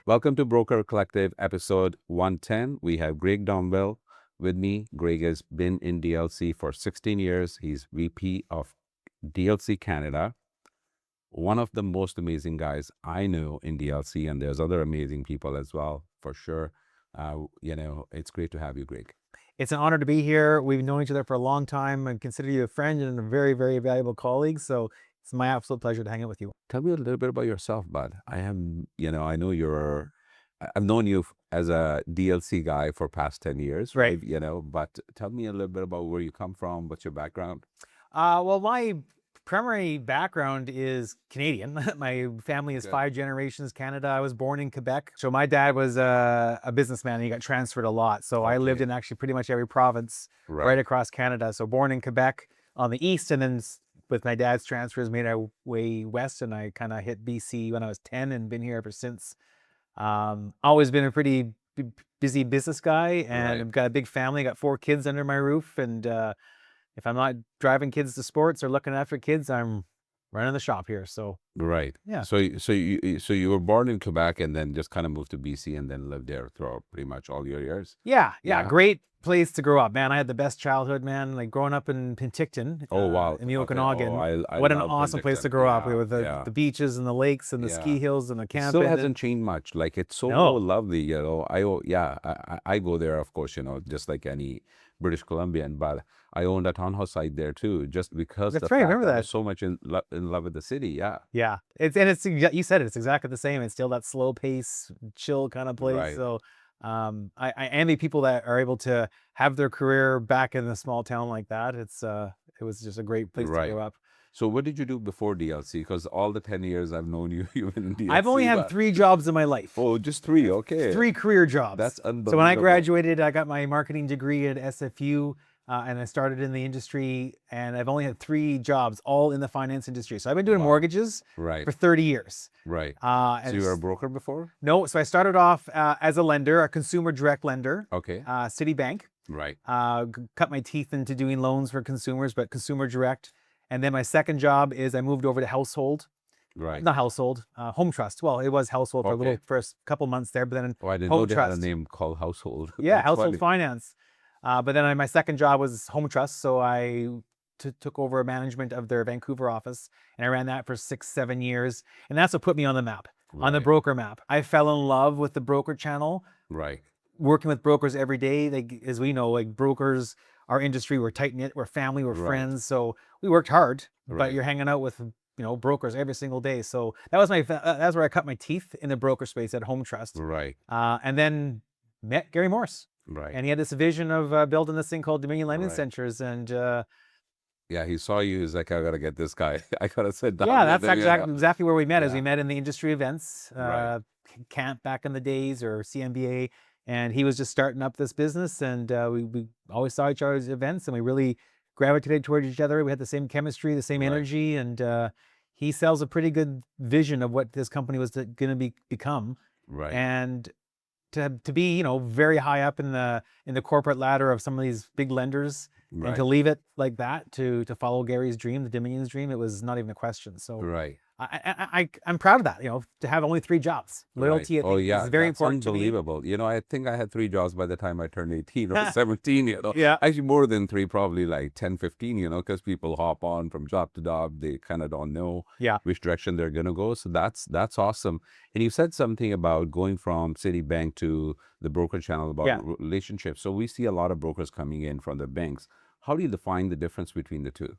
Welcome to Broker Collective, episode 110. We have Greg Domville with me. Greg has been in DLC for 16 years. He's VP of DLC Canada. One of the most amazing guys I know in DLC, and there's other amazing people as well, for sure. It's great to have you, Greg. It's an honor to be here. We've known each other for a long time. I consider you a friend and a very, very valuable colleague. So it's my absolute pleasure to hang out with you. Tell me a little bit about yourself, bud. I know I've known you as a DLC guy for past 10 years, Right. right? But tell me a little bit about where you come from, what's your background? Well, my primary background is Canadian. My family is Good. 5 generations Canada. I was born in Quebec. So my dad was a businessman and he got transferred a lot. So I lived Okay. in actually pretty much every province right across Canada. So born in Quebec on the east, and then with my dad's transfers made our way west, and I kind of hit BC when I was 10 and been here ever since. Always been a pretty busy business guy, and Right. I've got a big family. Got 4 kids under my roof, and if I'm not driving kids to sports or looking after kids, I'm running the shop here. So Right. yeah. So you were born in Quebec and then just kind of moved to BC and then lived there throughout pretty much all your years. Yeah, Yeah. great place to grow up, man. I had the best childhood, man. Like growing up in Penticton, Oh wow. in the Okay. Okanagan. Oh, I What an love awesome place to Penticton. grow up. Yeah, With yeah. the beaches and the lakes and the Yeah. ski hills and the It camping. still hasn't changed much. Like it's so No. lovely, I go there, of course, just like any British Columbian, but I owned a townhouse site there too, just because That's the right, I fact remember I was that. so much in love with the city. Yeah. Yeah, you said it. It's exactly the same. It's still that slow pace, chill kind of place. Right. So, I envy people that are able to have their career back in a small town like that. It was just a great place to Right. grow up. So what did you do before DLC? Because all the 10 years I've known you, you've been in DLC. I've only had but- 3 jobs in my life. Oh, just 3. Okay. 3 career jobs. That's So when I unbelievable. graduated, I got my marketing degree at SFU, and I started in the industry. And I've only had 3 jobs, all in the finance industry. So I've been doing Wow. mortgages Right. for 30 years. Right. Uh, So and you were a s- broker before? no, so I started off as a lender, a consumer direct lender, Okay. Citibank. Right. Cut my teeth into doing loans for consumers, but consumer direct. And then my second job is I moved over to household, Right. not household, home trust. Well, it was household for a little Okay. first couple months there, but then Oh, I didn't home know they had a trust. name called household. Yeah, That's household funny. finance. But then my second job was home trust, so I took over management of their Vancouver office, and I ran that for 6-7 years, and that's what put me on the map, on the Right. broker map. I fell in love with the broker channel, Right. working with brokers every day. Like, as we know, like brokers, our industry, we're tight knit, we're family, we're Right. friends. So we worked hard, but Right. you're hanging out with brokers every single day. So that was that's where I cut my teeth in the broker space at Home Trust, Right. and then met Gary Morse, Right. and he had this vision of building this thing called Dominion Lending Right. Centers, and Yeah, he saw you. He's like, I gotta get this guy. I gotta sit down. yeah, with that's him, exactly where we met. As Yeah. we met in the industry events, Right. camp back in the days, or CMBA, and he was just starting up this business, and we always saw each other's events, and we really gravitated towards each other. We had the same chemistry, the same Right. energy, and he sells a pretty good vision of what this company was going to become, Right. and to be very high up in the corporate ladder of some of these big lenders. Right. And to leave it like that to follow Gary's dream, the Dominion's dream, it was not even a question. So Right. I'm proud of that, to have only 3 jobs. Loyalty, Right. Oh, yeah. is very That's important to me. unbelievable. I think I had 3 jobs by the time I turned 18 or 17, Yeah. Actually, more than 3, probably like 10, 15, because people hop on from job to job. They kind of don't know Yeah. which direction they're going to go. So that's awesome. And you said something about going from Citibank to the broker channel about Yeah. relationships. So we see a lot of brokers coming in from the banks. How do you define the difference between the two?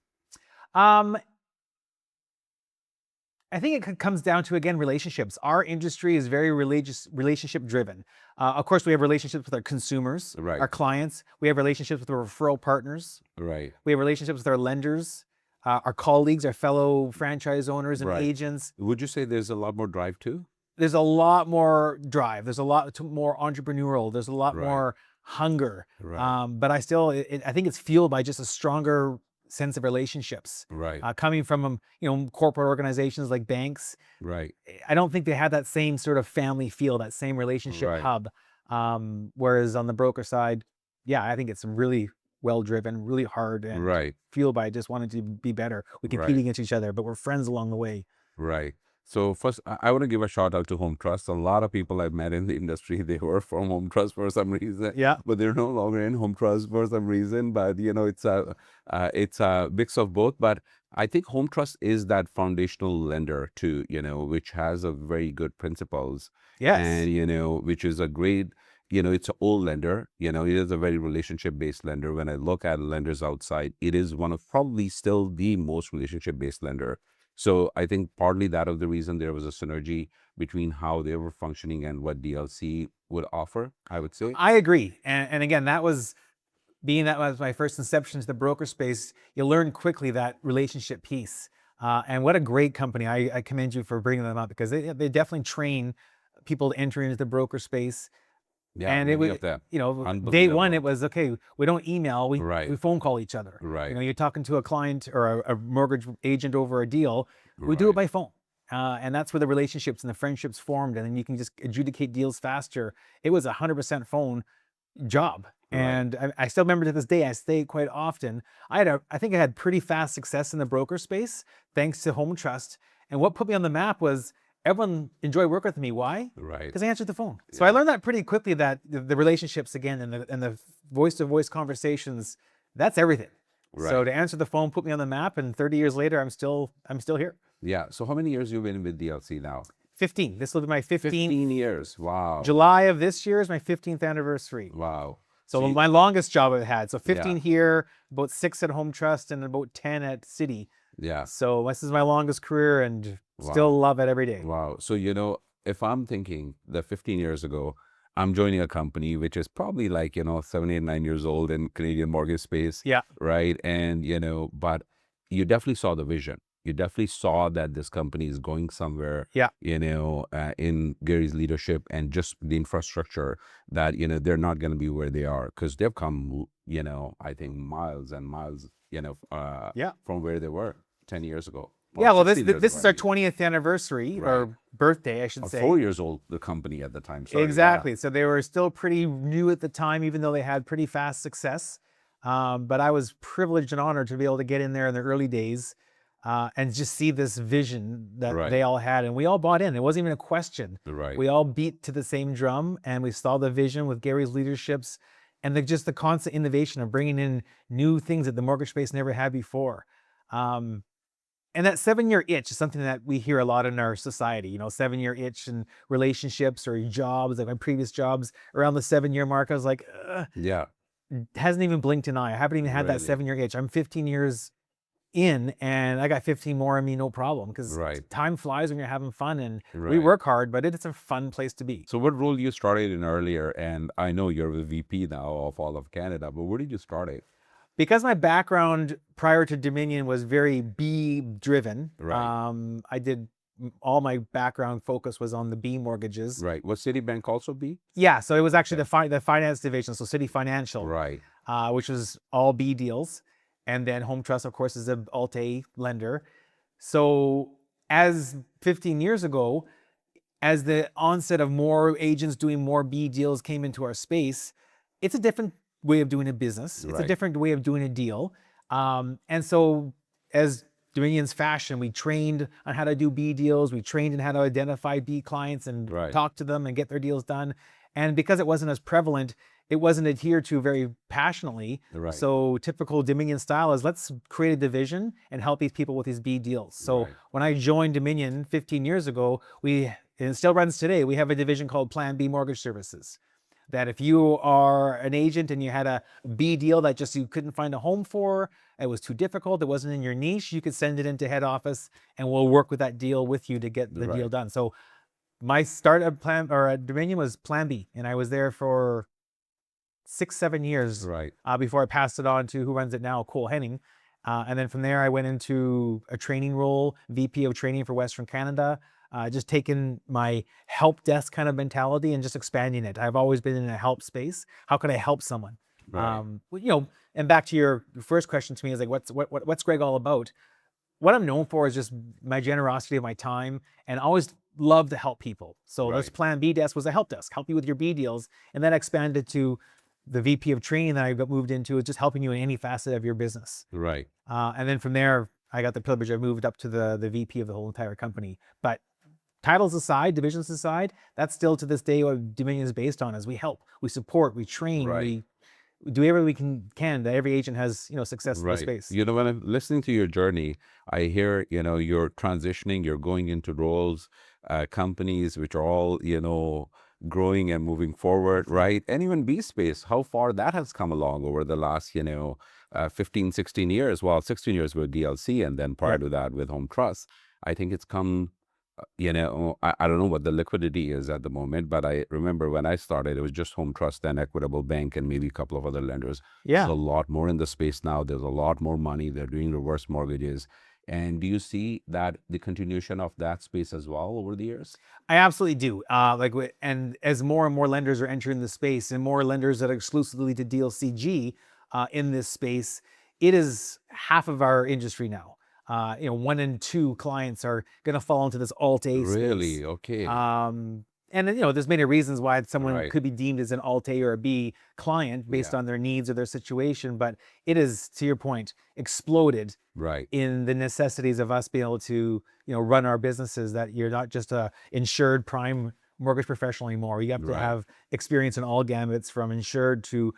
I think it comes down to, again, relationships. Our industry is very relationship driven. Of course, we have relationships with our consumers, Right. our clients. We have relationships with our referral partners. Right. We have relationships with our lenders, our colleagues, our fellow franchise owners and Right. agents. Would you say there's a lot more drive too? There's a lot more drive. There's a lot more entrepreneurial. There's a lot Right. more hunger. Right. But I think it's fueled by just a stronger sense of relationships. Right. Coming from corporate organizations like banks, Right. I don't think they have that same sort of family feel, that same relationship Right. hub. Whereas on the broker side, yeah, I think it's really well driven, really hard, and Right. fueled by just wanting to be better. We compete Right. against each other, but we're friends along the way. Right. So first, I want to give a shout out to Home Trust. A lot of people I've met in the industry, they were from Home Trust for some reason, Yeah. but they're no longer in Home Trust for some reason. But it's a mix of both. But I think Home Trust is that foundational lender too, which has a very good principles, Yes. and which is a great. It's an old lender. It is a very relationship-based lender. When I look at lenders outside, it is one of probably still the most relationship-based lender. So I think partly that of the reason there was a synergy between how they were functioning and what DLC would offer, I would say. I agree. And again, that was my first inception to the broker space. You learn quickly that relationship piece. And what a great company. I commend you for bringing them up, because they definitely train people to enter into the broker space. Yeah, And it many was, of them. day one, Unbelievable. it was, okay, we don't email, we Right. phone call each other. Right. You're talking to a client or a mortgage agent over a deal, we do it Right. by phone. And that's where the relationships and the friendships formed, and then you can just adjudicate deals faster. It was 100% phone job. Right. And I still remember to this day, I stay quite often. I think I had pretty fast success in the broker space, thanks to Home Trust. And what put me on the map was everyone enjoyed working with me. Why? Right. Because I answered the phone. So I learned that pretty quickly, that the relationships again and the voice-to-voice conversations, that's everything. Right. So to answer the phone put me on the map, and 30 years later, I'm still here. Yeah. So how many years you've been with DLC now? 15. This will be my 15th. 15 years. Wow. July of this year is my 15th anniversary. Wow. So my longest job I've had. So 15 here, about 6 at Home Trust, and about 10 at Citi. Yeah. So this is my longest career, and still love it every day. Wow. So, if I'm thinking that 15 years ago, I'm joining a company which is probably like, 7, 8, 9 years old in Canadian mortgage space. Yeah. Right. And, but you definitely saw the vision. You definitely saw that this company is going somewhere, Yeah. in Gary's leadership and just the infrastructure that, they're not going to be where they are, because they've come, I think miles and miles, from where they were 10 years ago. Yeah, well, this 16 years is ago, our 20th anniversary, or birthday, I should Or say. 4 years old, the company at the time. Sorry. Exactly. So they were still pretty new at the time, even though they had pretty fast success. But I was privileged and honored to be able to get in there in the early days, and just see this vision that they all had. And we all bought in. It wasn't even a question. Right. We all beat to the same drum, and we saw the vision with Gary's leaderships, and just the constant innovation of bringing in new things that the mortgage space never had before. And that 7-year itch is something that we hear a lot in our society, 7-year itch and relationships or jobs. Like my previous jobs, around the 7-year mark, I was like, Yeah. hasn't even blinked an eye. I haven't even had that 7-year itch. I'm 15 years in, and I got 15 more in me, no problem, because time flies when you're having fun, and we work hard, but it's a fun place to be. So what role you started in earlier? And I know you're the VP now of all of Canada, but where did you start it? Because my background prior to Dominion was very B driven, I did all my background focus was on the B mortgages. Right. Was Citibank also B? Yeah, so it was actually the finance division, so Citi Financial, which was all B deals, and then Home Trust, of course, is a Alt-A lender. So as 15 years ago, as the onset of more agents doing more B deals came into our space, it's a different way of doing a business. It's a different way of doing a deal. And so as Dominion's fashion, we trained on how to do B deals. We trained in how to identify B clients and talk to them and get their deals done. And because it wasn't as prevalent, it wasn't adhered to very passionately. So typical Dominion style is, let's create a division and help these people with these B deals. So when I joined Dominion 15 years ago, and it still runs today, we have a division called Plan B Mortgage Services. That if you are an agent and you had a B deal that just you couldn't find a home for, it was too difficult, it wasn't in your niche, you could send it into head office and we'll work with that deal with you to get the deal done. So my startup at Dominion was Plan B, and I was there for 6-7 years before I passed it on to who runs it now, Cole Henning. And then from there, I went into a training role, VP of training for Western Canada. Just taking my help desk kind of mentality and just expanding it. I've always been in a help space. How can I help someone? And back to your first question to me is like, what's Greg all about? What I'm known for is just my generosity of my time, and always love to help people. So this Plan B desk was a help desk, help you with your B deals, and then expanded to the VP of training that I got moved into, is just helping you in any facet of your business. And then from there, I got the privilege. I moved up to the VP of the whole entire company. But titles aside, divisions aside, that's still to this day what Dominion is based on. Is we help, we support, we train, we do everything we can that every agent has, success in the space. You know, when I'm listening to your journey, I hear, you're transitioning, you're going into roles, companies which are all, growing and moving forward, right? And even B space, how far that has come along over the last, 15, 16 years. Well, 16 years with DLC, and then prior to that with Home Trust. I think it's come, I don't know what the liquidity is at the moment, but I remember when I started, it was just Home Trust, then Equitable Bank, and maybe a couple of other lenders. There's a lot more in the space now. There's a lot more money. They're doing reverse mortgages. And do you see that the continuation of that space as well over the years? I absolutely do. And as more and more lenders are entering the space, and more lenders that are exclusively to DLCG in this space, it is half of our industry now. 1 in 2 clients are going to fall into this Alt-A space. Really? Okay. And there's many reasons why someone could be deemed as an Alt-A or a B client based on their needs or their situation. But it is, to your point, exploded in the necessities of us being able to, run our businesses, that you're not just a insured prime mortgage professional anymore. You have to have experience in all gambits, from insured to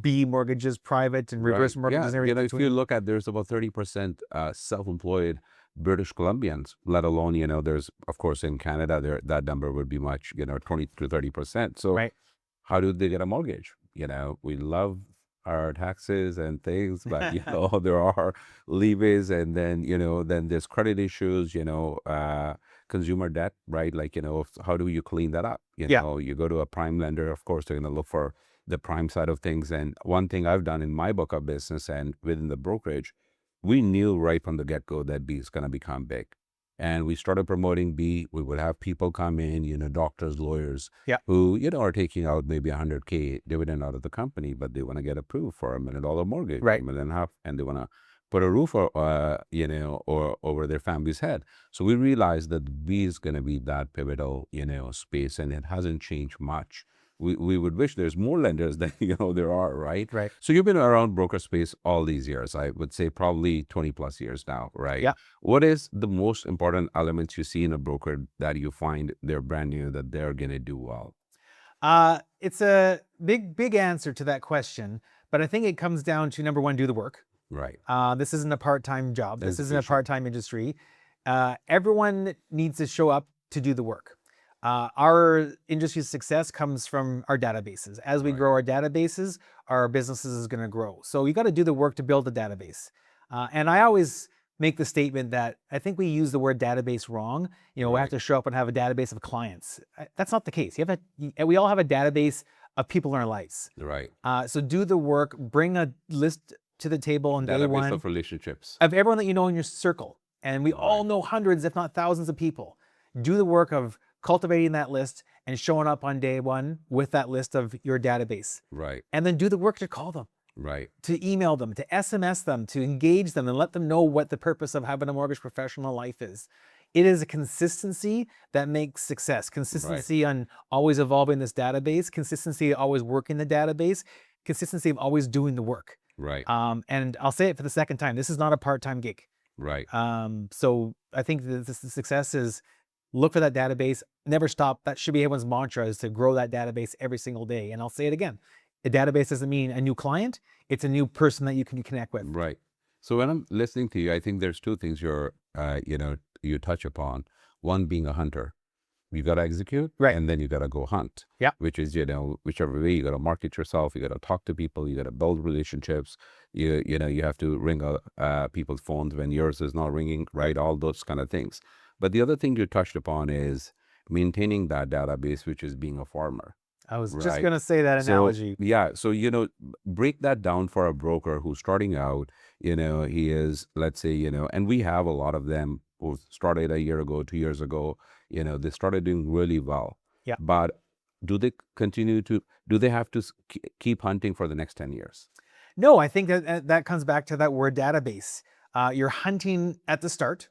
B mortgages, private, and reverse mortgages. And everything if you look at, there's about 30% self-employed British Columbians, let alone, there's, of course, in Canada, that number would be much, 20 to 30%. So how do they get a mortgage? We love our taxes and things, but, there are leeways, and then, then there's credit issues, consumer debt, right? Like, how do you clean that up? You go to a prime lender, of course, they're going to look for the prime side of things. And one thing I've done in my book of business and within the brokerage, we knew right from the get-go that B is going to become big. And we started promoting B. We would have people come in, doctors, lawyers, who, are taking out maybe $100K dividend out of the company, but they want to get approved for $1 million mortgage, $1.5 million, and they want to put a roof, or over their family's head. So we realized that B is going to be that pivotal, space, and it hasn't changed much. We would wish there's more lenders than there are, right? So you've been around broker space all these years. I would say probably 20 plus years now, right? What is the most important elements you see in a broker that you find they're brand new, that they're gonna do well? It's a big answer to that question, but I think it comes down to, number one, do the work. This isn't a part-time job. This isn't a part-time industry. Everyone needs to show up to do the work. Our industry's success comes from our databases. As we grow our databases, our businesses is going to grow. So you got to do the work to build a database. And I always make the statement that I think we use the word database wrong. We have to show up and have a database of clients. That's not the case. We all have a database of people in our lives. So do the work, bring a list to the table on day one. Database of relationships. Of everyone that you know in your circle. And we all know hundreds, if not thousands of people. Do the work of cultivating that list and showing up on day one with that list of your database. And then do the work to call them. To email them, to SMS them, to engage them, and let them know what the purpose of having a mortgage professional life is. It is a consistency that makes success. Consistency on always evolving this database, consistency always working the database, consistency of always doing the work. And I'll say it for the second time, this is not a part-time gig. So I think that the success is, look for that database, never stop. That should be everyone's mantra, is to grow that database every single day. And I'll say it again, a database doesn't mean a new client, it's a new person that you can connect with. So when I'm listening to you, I think there's two things you touch upon. One being a hunter. You got to execute, and then you got to go hunt. Which is, whichever way, you got to market yourself, you got to talk to people, you got to build relationships. You have to ring people's phones when yours is not ringing, right? All those kind of things. But the other thing you touched upon is maintaining that database, which is being a farmer. I was just going to say that analogy. So, break that down for a broker who's starting out. He is, let's say, and we have a lot of them who started a year ago, 2 years ago, they started doing really well. But do they have to keep hunting for the next 10 years? No, I think that comes back to that word database. You're hunting at the start.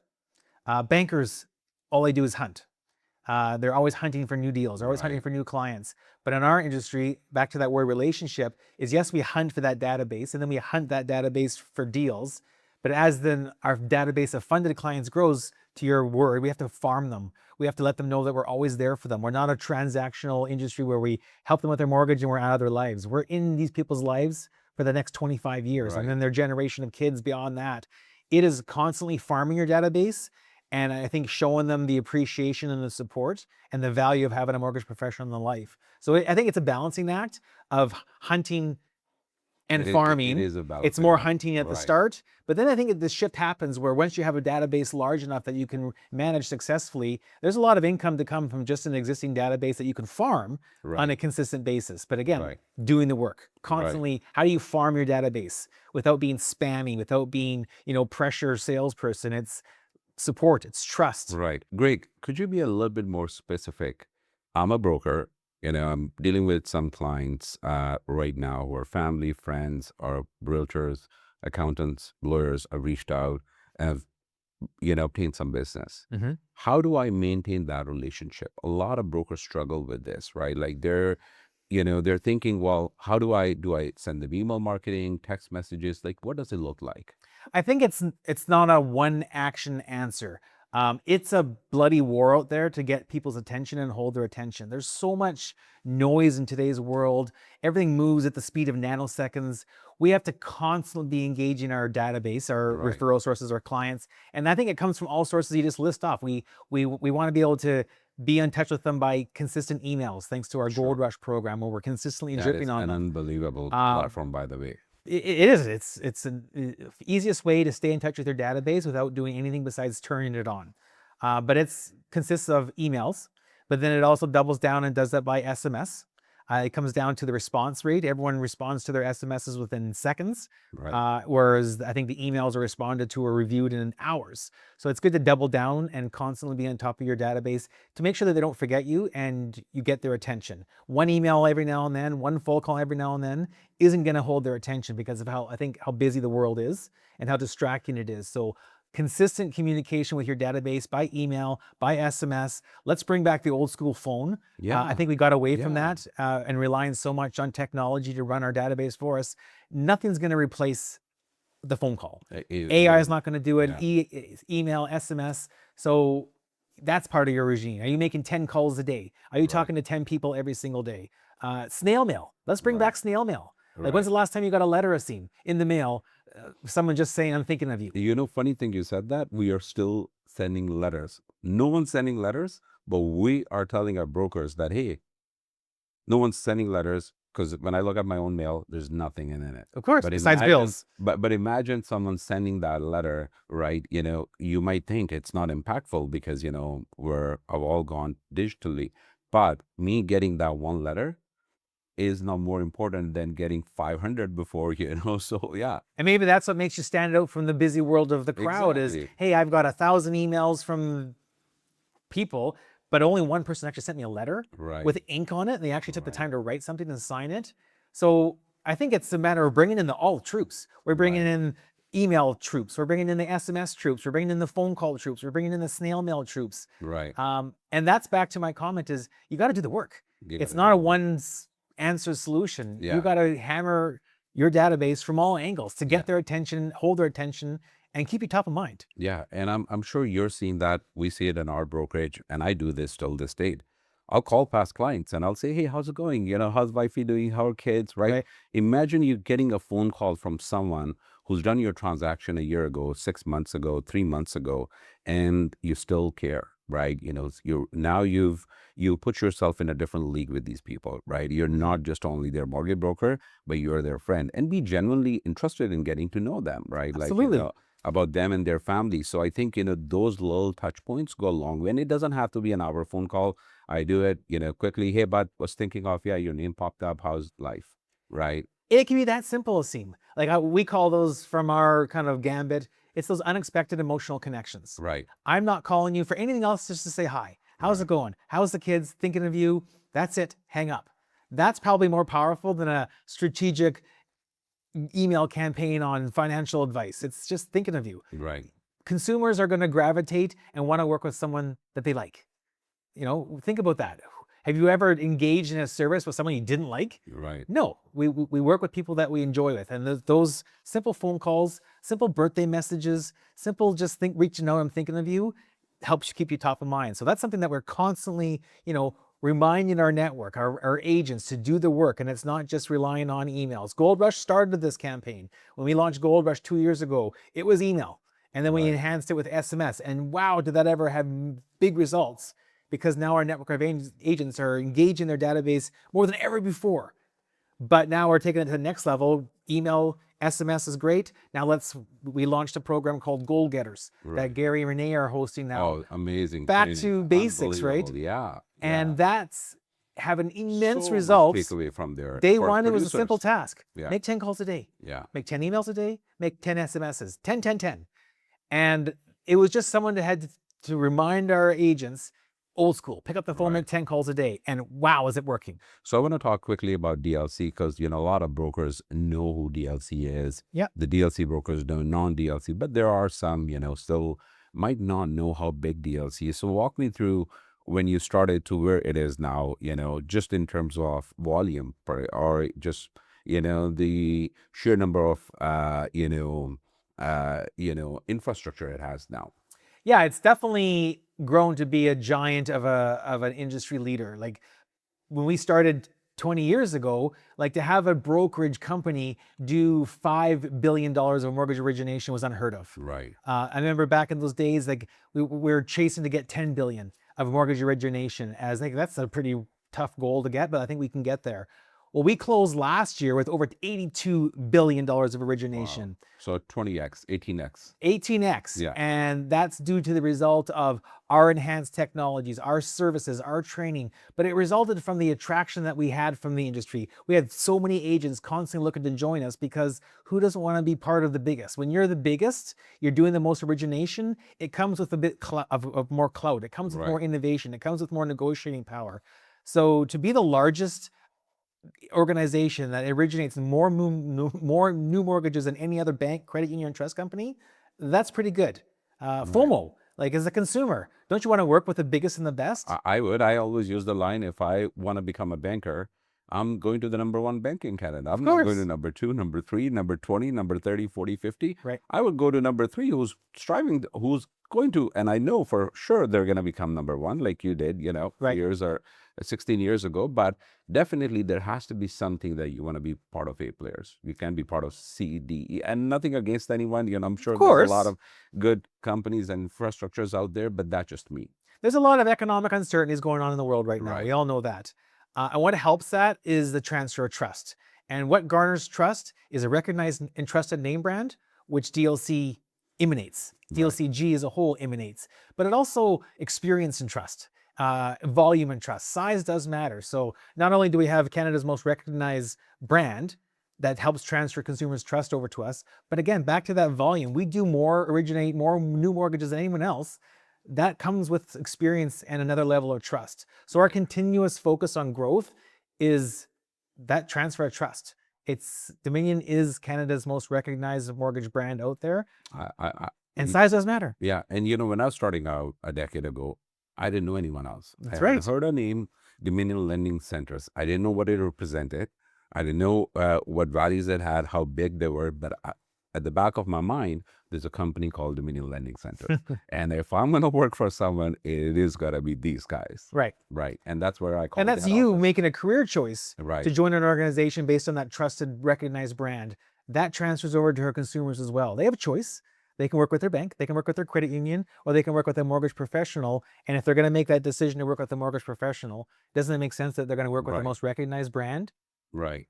Bankers, all they do is hunt. They're always hunting for new deals. They're always hunting for new clients. But in our industry, back to that word relationship, is yes, we hunt for that database, and then we hunt that database for deals. But as then our database of funded clients grows, to your word, we have to farm them. We have to let them know that we're always there for them. We're not a transactional industry where we help them with their mortgage and we're out of their lives. We're in these people's lives for the next 25 years and then their generation of kids beyond that. It is constantly farming your database, and I think showing them the appreciation and the support and the value of having a mortgage professional in the life. So I think it's a balancing act of hunting and farming. It is about it's more hunting at the start, but then I think the shift happens where once you have a database large enough that you can manage successfully, there's a lot of income to come from just an existing database that you can farm on a consistent basis. But again, doing the work constantly. How do you farm your database without being spammy, without being, pressure salesperson? It's support, it's trust. Right. Greg, could you be a little bit more specific? I'm a broker. I'm dealing with some clients right now who are family, friends, or realtors, accountants, lawyers have reached out, have, obtained some business. How do I maintain that relationship? A lot of brokers struggle with this, right? Like they're thinking, well, how do I send them email marketing, text messages? Like, what does it look like? I think it's not a one action answer. It's a bloody war out there to get people's attention and hold their attention. There's so much noise in today's world. Everything moves at the speed of nanoseconds. We have to constantly be engaging our database, our referral sources, our clients. And I think it comes from all sources you just list off. We want to be able to be in touch with them by consistent emails, thanks to our Gold Rush program, where we're consistently dripping on them. An unbelievable platform, by the way. It is. It's an easiest way to stay in touch with your database without doing anything besides turning it on. But it consists of emails, but then it also doubles down and does that by SMS. It comes down to the response rate. Everyone responds to their SMSs within seconds, whereas I think the emails are responded to or reviewed in hours. So it's good to double down and constantly be on top of your database to make sure that they don't forget you and you get their attention. One email every now and then, one phone call every now and then isn't going to hold their attention because of how busy the world is and how distracting it is. So consistent communication with your database by email, by SMS. Let's bring back the old school phone. I think we got away from that and relying so much on technology to run our database for us. Nothing's going to replace the phone call. AI is not going to do it. Email, SMS. So that's part of your regime. Are you making 10 calls a day? Are you talking to 10 people every single day? Snail mail. Let's bring back snail mail. Like, when's the last time you got a letter, Asim, in the mail? Someone just saying, I'm thinking of you. Funny thing you said that. We are still sending letters. No one's sending letters, but we are telling our brokers that, hey, no one's sending letters, because when I look at my own mail, there's nothing in it. Of course, besides bills. But imagine someone sending that letter, right? You might think it's not impactful because, we're all gone digitally. But me getting that one letter is not more important than getting 500 before, so yeah. And maybe that's what makes you stand out from the busy world of the crowd is, hey, I've got 1,000 emails from people, but only one person actually sent me a letter with ink on it, and they actually took the time to write something and sign it. So I think it's a matter of bringing in all troops. We're bringing in email troops, we're bringing in the SMS troops, we're bringing in the phone call troops, we're bringing in the snail mail troops. And that's back to my comment is you got to do the work. It's not a one answer solution. You got to hammer your database from all angles to get their attention, hold their attention, and keep you top of mind. Yeah, and I'm sure you're seeing that. We see it in our brokerage, and I do this till this date. I'll call past clients and I'll say, hey, how's it going? How's wifey doing? How are kids, right? Imagine you getting a phone call from someone who's done your transaction a year ago, 6 months ago, 3 months ago, and you still care, right? You put yourself in a different league with these people, right? You're not just only their mortgage broker, but you're their friend, and be genuinely interested in getting to know them, right? Absolutely. Like, about them and their family. So I think, those little touch points go a long way, and it doesn't have to be an hour phone call. I do it, quickly. Hey, bud, was thinking of, your name popped up. How's life, right? It can be that simple, Asim. Like we call those from our kind of gambit, it's those unexpected emotional connections. Right. I'm not calling you for anything else, just to say hi. How's it going? How's the kids? Thinking of you. That's it. Hang up. That's probably more powerful than a strategic email campaign on financial advice. It's just thinking of you. Right. Consumers are going to gravitate and want to work with someone that they like. Think about that. Have you ever engaged in a service with someone you didn't like? Right. No, we work with people that we enjoy with, and those simple phone calls, simple birthday messages, simple just reaching out, I'm thinking of you, helps keep you top of mind. So that's something that we're constantly, reminding our network, our agents to do the work, and it's not just relying on emails. Gold Rush started this campaign. When we launched Gold Rush 2 years ago, it was email, and then we enhanced it with SMS, and wow, did that ever have big results, because now our network of agents are engaging their database more than ever before. But now we're taking it to the next level. Email, SMS is great. Now we launched a program called Goal Getters that Gary and Renee are hosting now. Oh, amazing. Back to basics, right? Yeah. And that's having immense So results. much takeaway from there. Day one, it was a simple task. Yeah. Make 10 calls a day. Yeah. Make 10 emails a day. Make 10 SMSs. 10, 10, 10. And it was just someone that had to remind our agents, old school, pick up the phone, make 10 calls a day. And wow, is it working? So I want to talk quickly about DLC because, a lot of brokers know who DLC is. Yeah. The DLC brokers know non-DLC, but there are some, still might not know how big DLC is. So walk me through when you started to where it is now, just in terms of volume or just, the sheer number of, infrastructure it has now. Yeah, it's definitely grown to be a giant of an industry leader. Like when we started 20 years ago, like to have a brokerage company do $5 billion of mortgage origination was unheard of. Right. I remember back in those days, like we were chasing to get 10 billion of mortgage origination. As I think that's a pretty tough goal to get, but I think we can get there. Well, we closed last year with over $82 billion of origination. Wow. So 20x, 18x. 18x. Yeah. And that's due to the result of our enhanced technologies, our services, our training. But it resulted from the attraction that we had from the industry. We had so many agents constantly looking to join us because who doesn't want to be part of the biggest? When you're the biggest, you're doing the most origination, it comes with a bit of more clout. It comes with more innovation. It comes with more negotiating power. So to be the largest organization that originates more new mortgages than any other bank, credit union, and trust company, that's pretty good. FOMO, like as a consumer, don't you want to work with the biggest and the best? I would. I always use the line, if I want to become a banker, I'm going to the number one bank in Canada. I'm not going to number 2, number 3, number 20, number 30, 40, 50. Right. I would go to number 3 who's striving, who's going to, and I know for sure they're going to become number 1 like you did, years or 16 years ago. But definitely there has to be something that you want to be part of A players. You can be part of C, D, E, and nothing against anyone. I'm sure there's a lot of good companies and infrastructures out there, but that's just me. There's a lot of economic uncertainties going on in the world right now. We all know that. And what helps that is the transfer of trust. And what garners trust is a recognized and trusted name brand, which DLC emanates. DLCG as a whole emanates. But it also experience and trust, volume and trust. Size does matter. So not only do we have Canada's most recognized brand that helps transfer consumers' trust over to us, but again, back to that volume, we do originate more new mortgages than anyone else. That comes with experience and another level of trust. So our continuous focus on growth is that transfer of trust. Dominion is Canada's most recognized mortgage brand out there. And size does matter. Yeah. And when I was starting out a decade ago, I didn't know anyone else. That's I heard a name, Dominion Lending Centers. I didn't know what it represented. I didn't know what values it had, how big they were. But at the back of my mind, there's a company called Dominion Lending Center. And if I'm going to work for someone, it is got to be these guys. Right. Right. And that's where I call And that's you making a career choice to join an organization based on that trusted, recognized brand. That transfers over to our consumers as well. They have a choice. They can work with their bank, they can work with their credit union, or they can work with a mortgage professional. And if they're going to make that decision to work with a mortgage professional, doesn't it make sense that they're going to work with the most recognized brand? Right.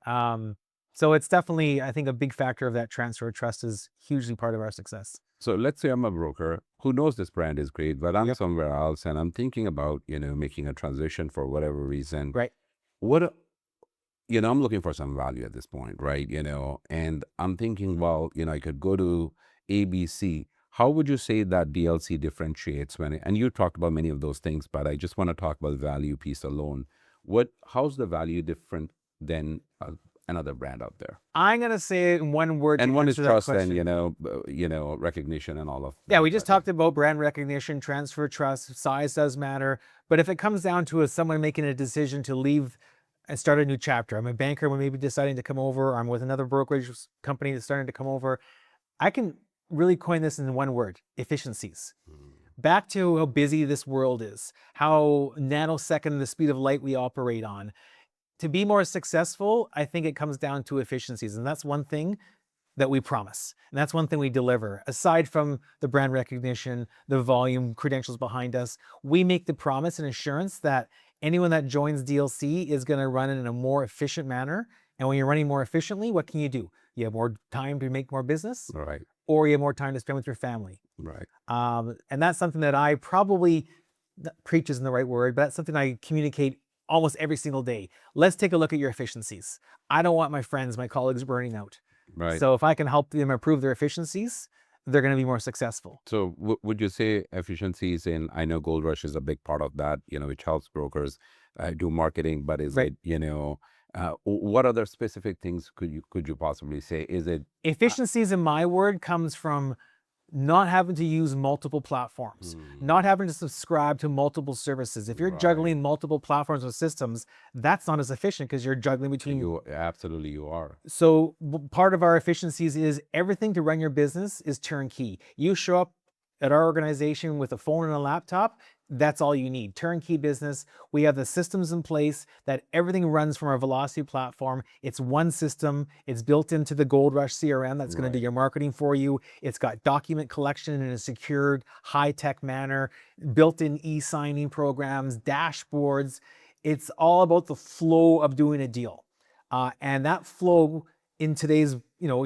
So it's definitely, I think, a big factor of that transfer of trust is hugely part of our success. So let's say I'm a broker who knows this brand is great, but I'm somewhere else and I'm thinking about, making a transition for whatever reason. Right. I'm looking for some value at this point, right? And I'm thinking, well, I could go to ABC. How would you say that DLC differentiates and you talked about many of those things, but I just want to talk about the value piece alone. How's the value different than another brand out there? I'm going to say it in one word. And to one is answer that trust question. and, recognition and all of that. Yeah, we just talked about brand recognition, transfer trust, size does matter. But if it comes down to someone making a decision to leave and start a new chapter, I'm a banker, we may be deciding to come over, or I'm with another brokerage company that's starting to come over, I can really coin this in one word: efficiencies. Back to how busy this world is, how nanosecond the speed of light we operate on. To be more successful, I think it comes down to efficiencies. And that's one thing that we promise. And that's one thing we deliver. Aside from the brand recognition, the volume, credentials behind us, we make the promise and assurance that anyone that joins DLC is going to run it in a more efficient manner. And when you're running more efficiently, what can you do? You have more time to make more business, Right. or you have more time to spend with your family. Right. And that's something that I probably, preach isn't the right word, but that's something I communicate almost every single day. Let's take a look at your efficiencies. I don't want my friends, my colleagues burning out. Right. So if I can help them improve their efficiencies, they're going to be more successful. So would you say efficiencies in, I know Gold Rush is a big part of that, which helps brokers do marketing, but is Right. it, what other specific things could you possibly say? Is it Efficiencies in my word comes from not having to use multiple platforms, not having to subscribe to multiple services. If you're juggling multiple platforms or systems, that's not as efficient because you're juggling between. You absolutely you are. So part of our efficiencies is everything to run your business is turnkey. You show up at our organization with a phone and a laptop, that's all you need. Turnkey business. We have the systems in place that everything runs from our Velocity platform. It's one system. It's built into the Gold Rush CRM that's going to do your marketing for you. It's got document collection in a secured, high-tech manner, built-in e-signing programs, dashboards. It's all about the flow of doing a deal. And that flow in today's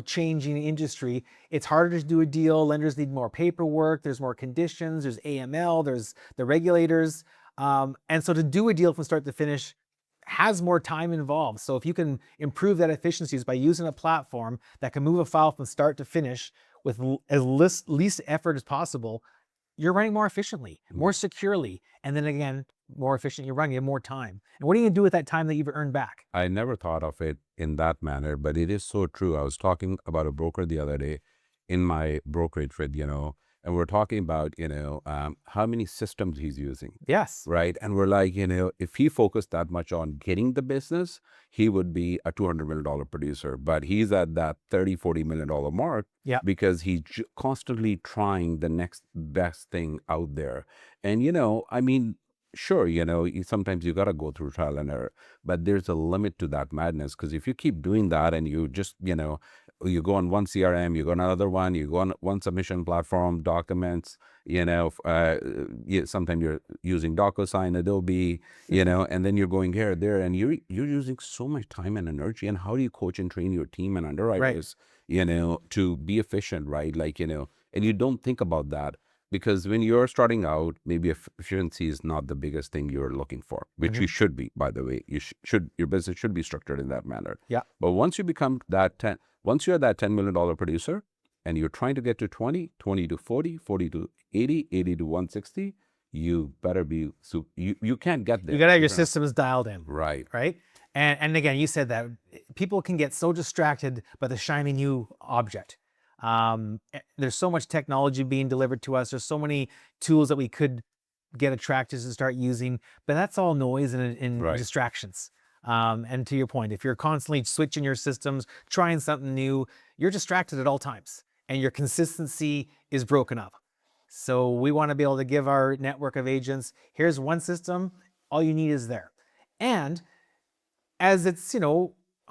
changing industry, it's harder to do a deal. Lenders need more paperwork. There's more conditions. There's AML. There's the regulators. And so to do a deal from start to finish has more time involved. So if you can improve that efficiencies by using a platform that can move a file from start to finish with as least effort as possible, you're running more efficiently, more securely. And then again, more efficient you run, you have more time. And what are you going to do with that time that you've earned back? I never thought of it in that manner, but it is so true. I was talking about a broker the other day in my brokerage with, and we're talking about, how many systems he's using. Yes. Right. And we're like, if he focused that much on getting the business, he would be a $200 million producer. But he's at that $30-40 million mark because he's constantly trying the next best thing out there. And, I mean, sure, sometimes you got to go through trial and error, but there's a limit to that madness. Because if you keep doing that and you just, you go on one CRM, you go on another one, you go on one submission platform, documents, sometimes you're using DocuSign, Adobe, and then you're going here, there, and you're using so much time and energy. And how do you coach and train your team and underwriters, to be efficient, right? Like, and you don't think about that. Because when you're starting out, maybe efficiency is not the biggest thing you're looking for, which you should be, by the way. Your business should be structured in that manner. Yeah. But once you become once you're that $10 million producer and you're trying to get to 20 to 40, 40 to 80, 80 to 160, you better be, you can't get there. You got to have your systems dialed in. Right. Right. And again, you said that people can get so distracted by the shiny new object. There's so much technology being delivered to us. There's so many tools that we could get attracted to start using, but that's all noise and distractions. And to your point, if you're constantly switching your systems, trying something new, you're distracted at all times and your consistency is broken up. So we want to be able to give our network of agents, here's one system, all you need is there. And as it's,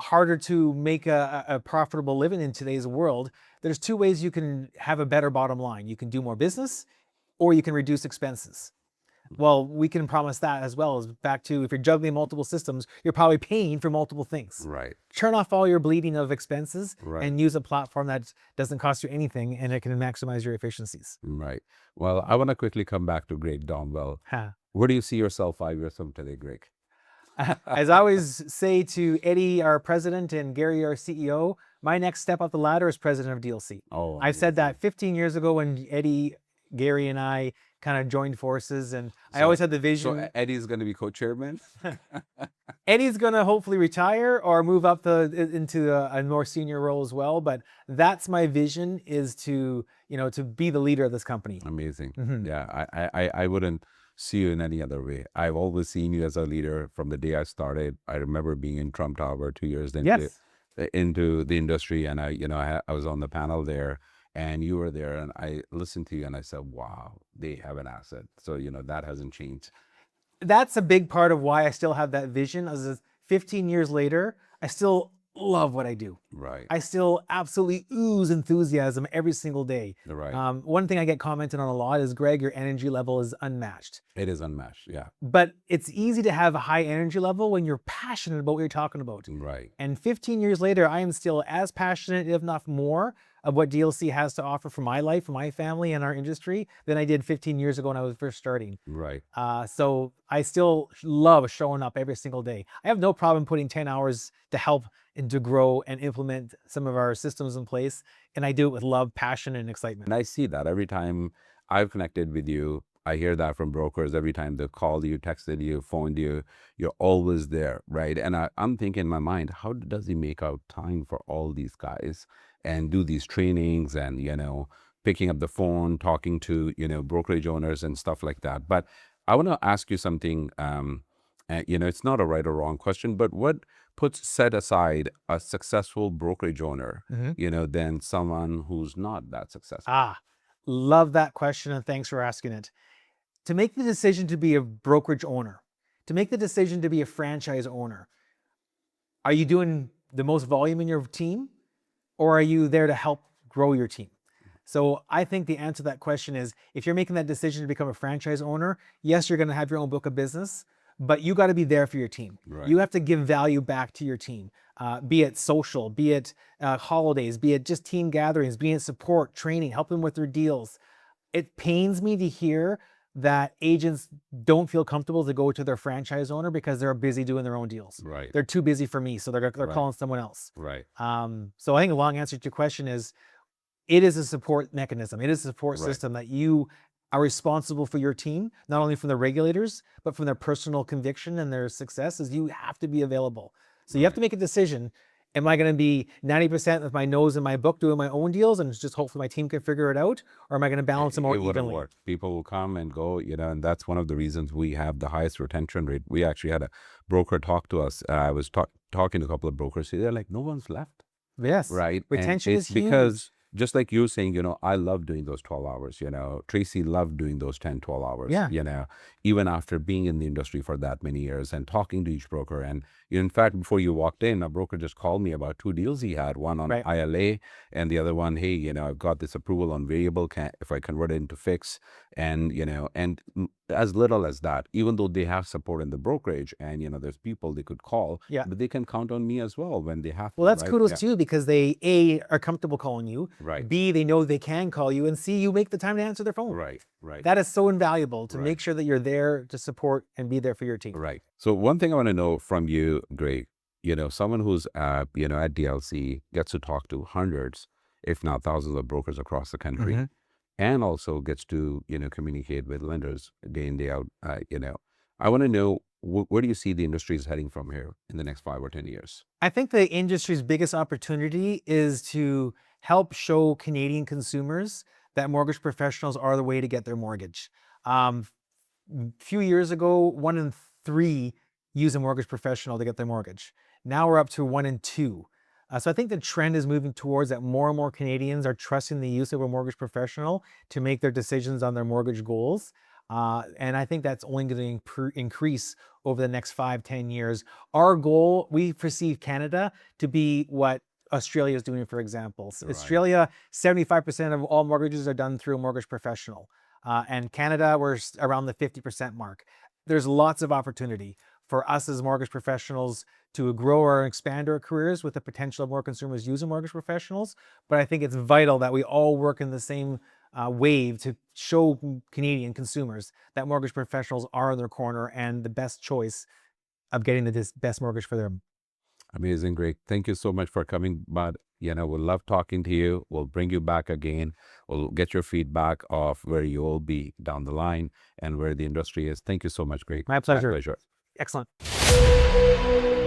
harder to make a profitable living in today's world, there's two ways you can have a better bottom line. You can do more business or you can reduce expenses. Well, we can promise that as well. As back to, if you're juggling multiple systems, you're probably paying for multiple things. Right. Turn off all your bleeding of expenses and use a platform that doesn't cost you anything and it can maximize your efficiencies. Right. Well, I want to quickly come back to Greg Domville. Where do you see yourself 5 years from today, Greg? As I always say to Eddie, our president, and Gary, our CEO, my next step up the ladder is president of DLC. Oh, I said that 15 years ago when Eddie, Gary, and I kind of joined forces, and I always had the vision. So Eddie's going to be co-chairman? Eddie's going to hopefully retire or move up into a more senior role as well. But that's my vision, is to, to be the leader of this company. Amazing. Yeah, I wouldn't see you in any other way. I've always seen you as a leader from the day I started. I remember being in Trump Tower 2 years into the industry, and I was on the panel there, and you were there, and I listened to you, and I said, wow, they have an asset. So that hasn't changed. That's a big part of why I still have that vision. As 15 years later, I still love what I do. Right. I still absolutely ooze enthusiasm every single day. Right. One thing I get commented on a lot is, Greg, your energy level is unmatched. It is unmatched, yeah. But it's easy to have a high energy level when you're passionate about what you're talking about. Right. And 15 years later, I am still as passionate, if not more, of what DLC has to offer for my life, for my family, and our industry than I did 15 years ago when I was first starting. Right. So I still love showing up every single day. I have no problem putting 10 hours to help and to grow and implement some of our systems in place. And I do it with love, passion, and excitement. And I see that every time I've connected with you. I hear that from brokers every time they called you, texted you, phoned you. You're always there, right? And I'm thinking in my mind, how does he make out time for all these guys and do these trainings and, picking up the phone, talking to, brokerage owners and stuff like that. But I want to ask you something, it's not a right or wrong question, but what set aside a successful brokerage owner, than someone who's not that successful? Love that question, and thanks for asking it. To make the decision to be a brokerage owner, to make the decision to be a franchise owner, are you doing the most volume in your team, or are you there to help grow your team? So I think the answer to that question is, if you're making that decision to become a franchise owner, yes, you're going to have your own book of business, but you got to be there for your team. Right. You have to give value back to your team, be it social, be it holidays, be it just team gatherings, be it support, training, help them with their deals. It pains me to hear that agents don't feel comfortable to go to their franchise owner because they're busy doing their own deals. Right. They're too busy for me, so they're calling someone else. Right. So I think a long answer to your question is, it is a support mechanism. It is a support system that you are responsible for your team, not only from the regulators, but from their personal conviction and their success. Is you have to be available. So you have to make a decision. Am I going to be 90% with my nose in my book doing my own deals and just hopefully my team can figure it out? Or am I going to balance them more evenly? It wouldn't work. People will come and go, and that's one of the reasons we have the highest retention rate. We actually had a broker talk to us. I was talking to a couple of brokers. They're like, no one's left. Yes. Right. Retention is huge. Because just like you were saying, I love doing those 12 hours, Tracy loved doing those 10, 12 hours, even after being in the industry for that many years and talking to each broker. And in fact, before you walked in, a broker just called me about 2 deals he had, one on ILA and the other one, hey, I've got this approval on variable, if I convert it into fixed, and, and as little as that, even though they have support in the brokerage and, there's people they could call, but they can count on me as well when they have to. Well, that's kudos to you, because they, A, are comfortable calling you. Right. B, they know they can call you, and C, you make the time to answer their phone. Right, right. That is so invaluable to make sure that you're there to support and be there for your team. Right. So one thing I want to know from you, Greg, someone who's, at DLC gets to talk to hundreds, if not thousands of brokers across the country, and also gets to, communicate with lenders day in, day out, I want to know, where do you see the industry is heading from here in the next 5 or 10 years? I think the industry's biggest opportunity is to help show Canadian consumers that mortgage professionals are the way to get their mortgage. A few years ago, 1 in 3 use a mortgage professional to get their mortgage. Now we're up to 1 in 2. So I think the trend is moving towards that more and more Canadians are trusting the use of a mortgage professional to make their decisions on their mortgage goals. And I think that's only going to increase over the next 5-10 years. Our goal, we perceive Canada to be what Australia is doing, for example. Australia, 75% of all mortgages are done through a mortgage professional. And Canada, we're around the 50% mark. There's lots of opportunity for us as mortgage professionals to grow or expand our careers with the potential of more consumers using mortgage professionals. But I think it's vital that we all work in the same wave to show Canadian consumers that mortgage professionals are in their corner and the best choice of getting the best mortgage for them. Amazing, Greg. Thank you so much for coming, bud. We'll love talking to you. We'll bring you back again. We'll get your feedback of where you will be down the line and where the industry is. Thank you so much, Greg. My pleasure. My pleasure. Excellent. you.